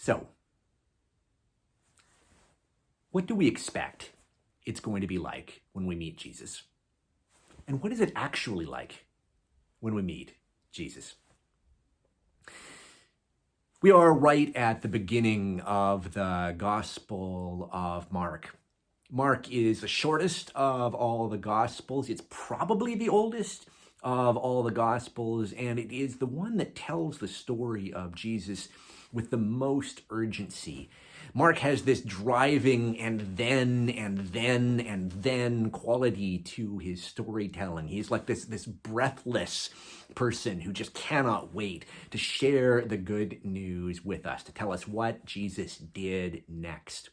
So, what do we expect it's going to be like when we meet Jesus? And what is it actually like when we meet Jesus? We are right at the beginning of the Gospel of Mark. Mark is the shortest of all the Gospels. It's probably the oldest of all the Gospels, and it is the one that tells the story of Jesus with the most urgency. Mark has this driving and then quality to his storytelling. He's like this breathless person who just cannot wait to share the good news with us, to tell us what Jesus did next.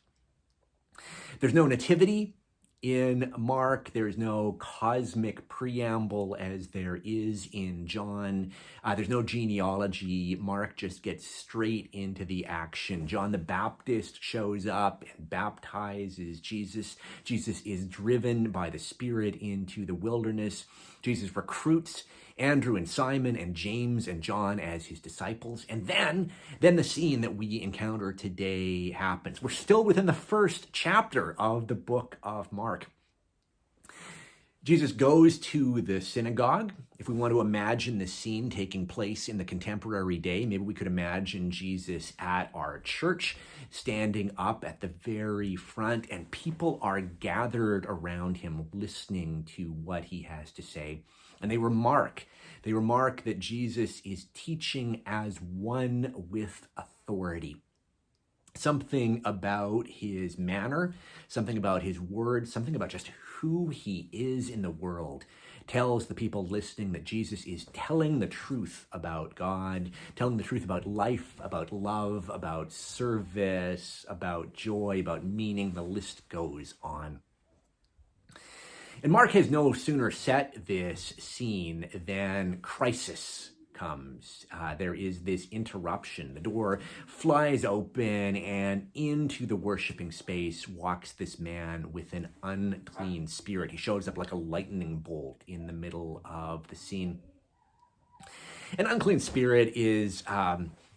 There's no nativity in Mark. There's no cosmic preamble as there is in John. There's no genealogy. Mark just gets straight into the action. John the Baptist shows up and baptizes Jesus. Jesus is driven by the Spirit into the wilderness. Jesus recruits Andrew and Simon and James and John as his disciples. And then the scene that we encounter today happens. We're still within the first chapter of the book of Mark. Jesus goes to the synagogue. If we want to imagine the scene taking place in the contemporary day, maybe we could imagine Jesus at our church, standing up at the very front, and people are gathered around him, listening to what he has to say. And they remark that Jesus is teaching as one with authority. Something about his manner, something about his words, something about just who he is in the world tells the people listening that Jesus is telling the truth about God, telling the truth about life, about love, about service, about joy, about meaning. The list goes on. And Mark has no sooner set this scene than crisis comes. There is this interruption. The door flies open, and into the worshiping space walks this man with an unclean spirit. He shows up like a lightning bolt in the middle of the scene. An unclean spirit is,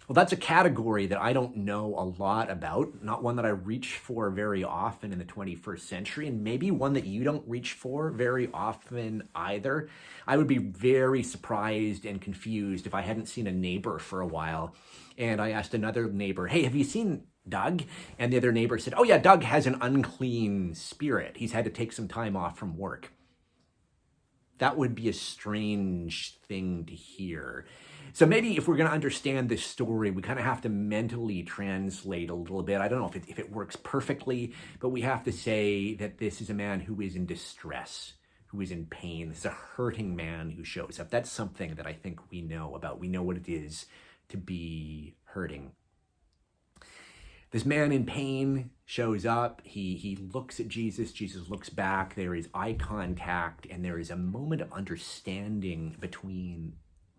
that's a category that I don't know a lot about, not one that I reach for very often in the 21st century, and maybe one that you don't reach for very often either. I would be very surprised and confused if I hadn't seen a neighbor for a while, and I asked another neighbor, "Hey, have you seen Doug?" And the other neighbor said, "Oh yeah, Doug has an unclean spirit. He's had to take some time off from work." That would be a strange thing to hear. So maybe if we're going to understand this story, we kind of have to mentally translate a little bit. I don't know if it works perfectly, but we have to say that this is a man who is in distress, who is in pain. This is a hurting man who shows up. That's something that I think we know about. We know what it is to be hurting. This man in pain shows up. He looks at Jesus. Jesus looks back. There is eye contact, and there is a moment of understanding between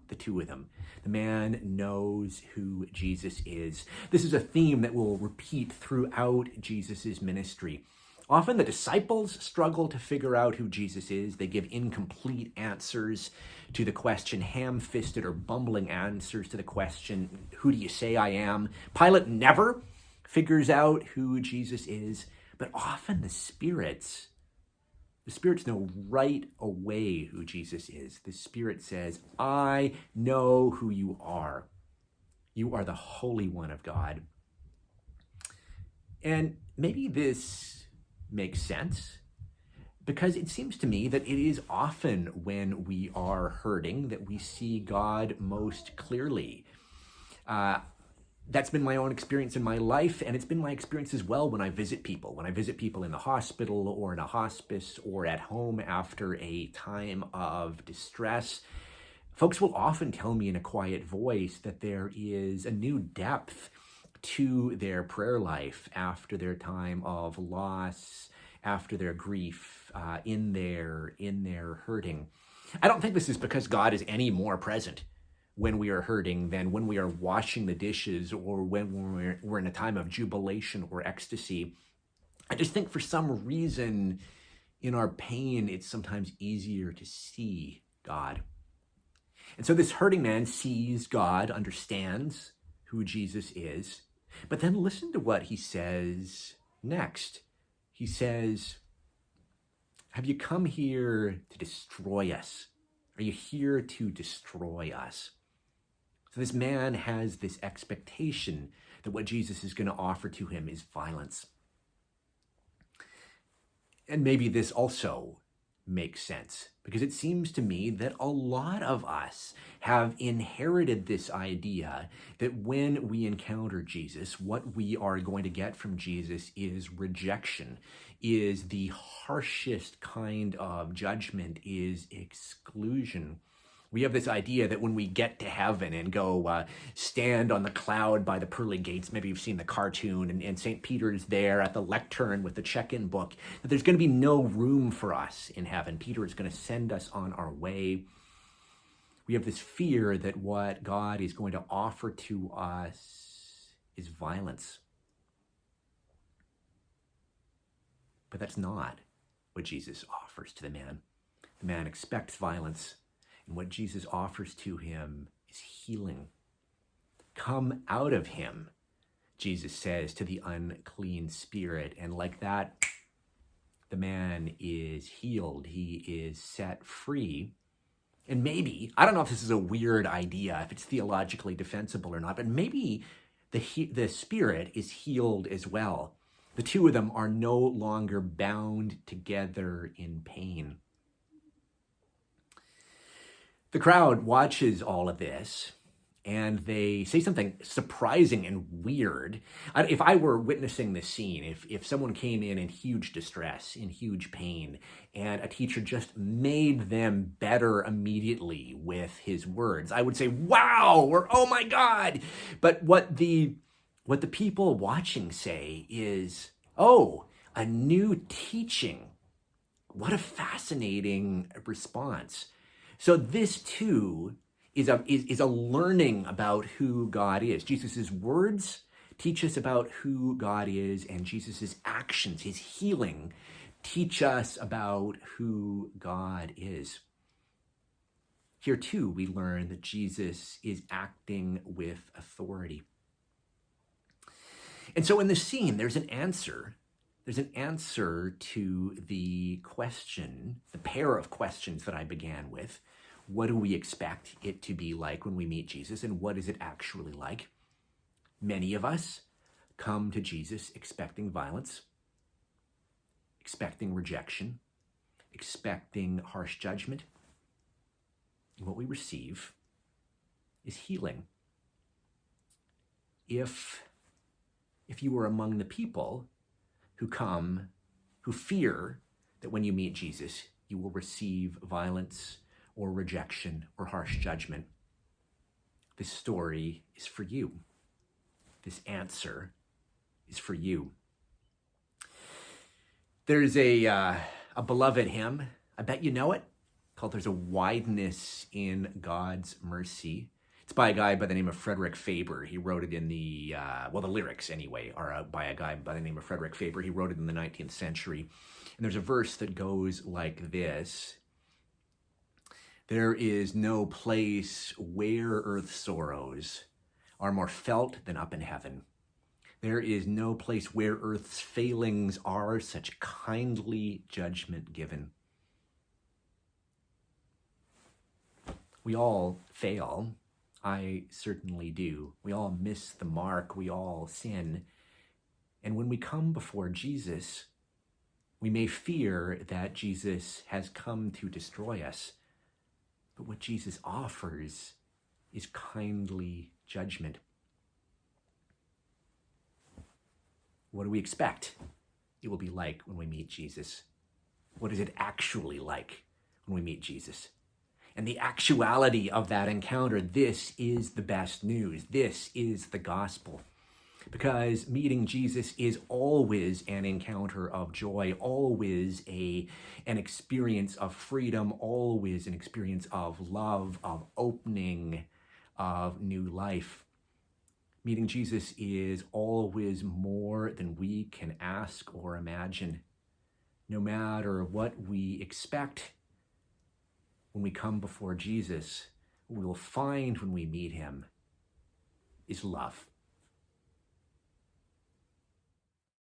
the two of them. The man knows who Jesus is. This is a theme that will repeat throughout Jesus's ministry. Often the disciples struggle to figure out who Jesus is. They give incomplete answers to the question, ham-fisted or bumbling answers to the question, "Who do you say I am?" Pilate never figures out who Jesus is, but often the spirits know right away who Jesus is. The Spirit says, "I know who you are. You are the Holy One of God." And maybe this makes sense, because it seems to me that it is often when we are hurting that we see God most clearly. That's been my own experience in my life, and it's been my experience as well when I visit people. When I visit people in the hospital or in a hospice or at home after a time of distress, folks will often tell me in a quiet voice that there is a new depth to their prayer life after their time of loss, after their grief, in their hurting. I don't think this is because God is any more present when we are hurting than when we are washing the dishes or when we're in a time of jubilation or ecstasy. I just think for some reason in our pain, it's sometimes easier to see God. And so this hurting man sees God, understands who Jesus is, But then listen to what he says next. He says, have you come here to destroy us? Are you here to destroy us? So this man has this expectation that what Jesus is going to offer to him is violence. And maybe this also makes sense, because it seems to me that a lot of us have inherited this idea that when we encounter Jesus, what we are going to get from Jesus is rejection, is the harshest kind of judgment, is exclusion. We have this idea that when we get to heaven and go stand on the cloud by the pearly gates, maybe you've seen the cartoon, and St. Peter is there at the lectern with the check-in book, that there's going to be no room for us in heaven. Peter is going to send us on our way. We have this fear that what God is going to offer to us is violence. But that's not what Jesus offers to the man. The man expects violence. And what Jesus offers to him is healing. Come out of him, Jesus says to the unclean spirit. And like that, the man is healed. He is set free. And maybe, I don't know if this is a weird idea, if it's theologically defensible or not, but maybe the spirit is healed as well. The two of them are no longer bound together in pain. The crowd watches all of this, and they say something surprising and weird. If I were witnessing this scene, if someone came in huge distress, in huge pain, and a teacher just made them better immediately with his words, I would say, wow, or oh my God. But what the people watching say is, oh, a new teaching. What a fascinating response. So this too is a learning about who God is. Jesus' words teach us about who God is, and Jesus' actions, his healing, teach us about who God is. Here too, we learn that Jesus is acting with authority. And so in this scene, there's an answer. There's an answer to the question, the pair of questions that I began with. What do we expect it to be like when we meet Jesus, and what is it actually like? Many of us come to Jesus expecting violence, expecting rejection, expecting harsh judgment. And what we receive is healing. If you are among the people who fear that when you meet Jesus, you will receive violence or rejection or harsh judgment, this story is for you. This answer is for you. There's a beloved hymn, I bet you know it, called There's a Wideness in God's Mercy. It's by a guy by the name of Frederick Faber. He wrote it in the lyrics anyway, are by a guy by the name of Frederick Faber. He wrote it in the 19th century. And there's a verse that goes like this. There is no place where earth's sorrows are more felt than up in heaven. There is no place where earth's failings are such kindly judgment given. We all fail. I certainly do. We all miss the mark. We all sin. And when we come before Jesus, we may fear that Jesus has come to destroy us. But what Jesus offers is kindly judgment. What do we expect it will be like when we meet Jesus? What is it actually like when we meet Jesus? And the actuality of that encounter, this is the best news. This is the gospel. Because meeting Jesus is always an encounter of joy, always an experience of freedom, always an experience of love, of opening, of new life. Meeting Jesus is always more than we can ask or imagine. No matter what we expect, when we come before Jesus, what we will find when we meet him is love.